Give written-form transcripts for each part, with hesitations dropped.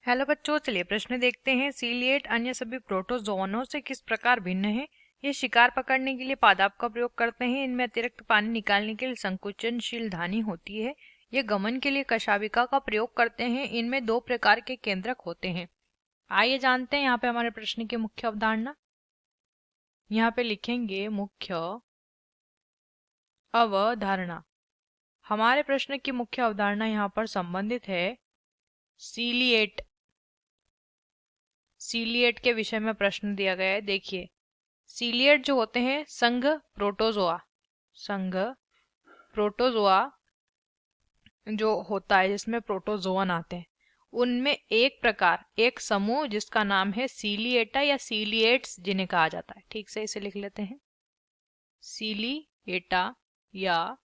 Hello बच्चों, चलिए प्रश्न देखते हैं। सीलिएट अन्य सभी प्रोटोजोनों से किस प्रकार भिन्न है? ये शिकार पकड़ने के लिए पादप का प्रयोग करते हैं। इनमें अतिरिक्त पानी निकालने के लिए संकुचनशील धानी होती है। ये गमन के लिए कशाभिका का प्रयोग करते हैं। इनमें दो प्रकार के केंद्रक होते हैं। आइए जानते हैं यहाँ पे हमारे प्रश्न की मुख्य अवधारणा। यहाँ पे लिखेंगे मुख्य अवधारणा। हमारे प्रश्न की मुख्य अवधारणा यहाँ पर संबंधित है सीलिएट के विषय में प्रश्न दिया गया है। देखिए, सीलिएट जो होते हैं संघ प्रोटोजोआ जो होता है जिसमें प्रोटोजोअन आते हैं, उनमें एक समूह जिसका नाम है सीलिएटा या सीलिएट्स जिन्हें कहा जाता है। ठीक से इसे लिख लेते हैं, सीलिएटा या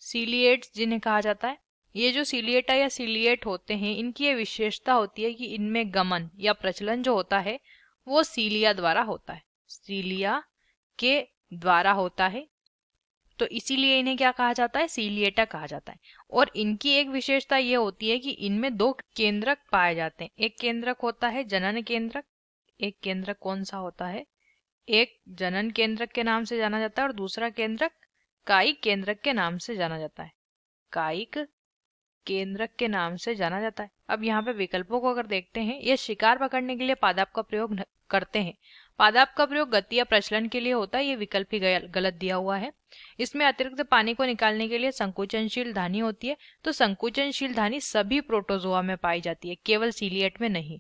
सीलिएट्स जिन्हें कहा जाता है। ये जो सीलिएटा या सीलिएट होते हैं, इनकी ये विशेषता होती है कि इनमें गमन या प्रचलन जो होता है वो सीलिया द्वारा होता है, सीलिया के द्वारा होता है। तो इसीलिए इन्हें क्या कहा जाता है? सीलिएटा कहा जाता है। और इनकी एक विशेषता ये होती है कि इनमें दो केंद्रक पाए जाते हैं। एक केंद्रक होता है जनन केंद्रक। एक केंद्रक कौन सा होता है? एक जनन केंद्रक के नाम से जाना जाता है और दूसरा केंद्रक कायिक केंद्रक के नाम से जाना जाता है। कायिक केंद्रक के नाम से जाना जाता है। अब यहाँ पे विकल्पों को अगर देखते हैं, ये शिकार पकड़ने के लिए पादप का प्रयोग करते हैं। पादप का प्रयोग गति या प्रचलन के लिए होता है। ये विकल्प ही गलत दिया हुआ है। इसमें अतिरिक्त पानी को निकालने के लिए संकुचनशील धानी होती है। तो संकुचनशील धानी सभी प्रोटोजोआ में पाई जाती है, केवल सीलिएट में नहीं।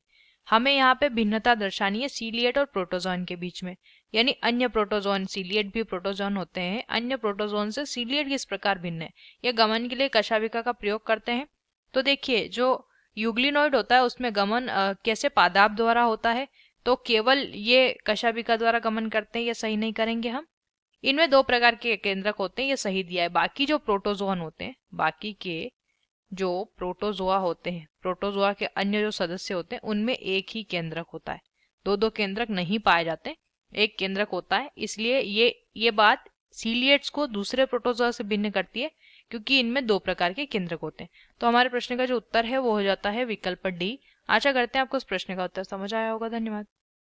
हमें यहाँ पे भिन्नता दर्शानी है सीलिएट और प्रोटोजोन के बीच में, यानी अन्य प्रोटोजोन, सीलिएट भी प्रोटोजोन होते हैं, अन्य प्रोटोजोन से सीलिएट किस प्रकार भिन्न है। यह गमन के लिए कशाभिका का प्रयोग करते हैं। तो देखिए, जो यूग्लिनोइड होता है उसमें गमन कैसे पादप द्वारा होता है, तो केवल ये कशाभिका द्वारा गमन करते हैं, ये सही नहीं करेंगे हम। इनमें दो प्रकार के केंद्रक होते हैं, ये सही दिया है। बाकी जो प्रोटोजोन होते हैं, बाकी के जो प्रोटोजोआ होते हैं, प्रोटोजोआ के अन्य जो सदस्य होते हैं, उनमें एक ही केंद्रक होता है। दो केंद्रक नहीं पाए जाते, एक केंद्रक होता है। इसलिए ये बात सीलिएट्स को दूसरे प्रोटोजोआ से भिन्न करती है, क्योंकि इनमें दो प्रकार के केंद्रक होते हैं। तो हमारे प्रश्न का जो उत्तर है वो हो जाता है विकल्प डी। आशा करते हैं आपको इस प्रश्न का उत्तर समझ आया होगा। धन्यवाद।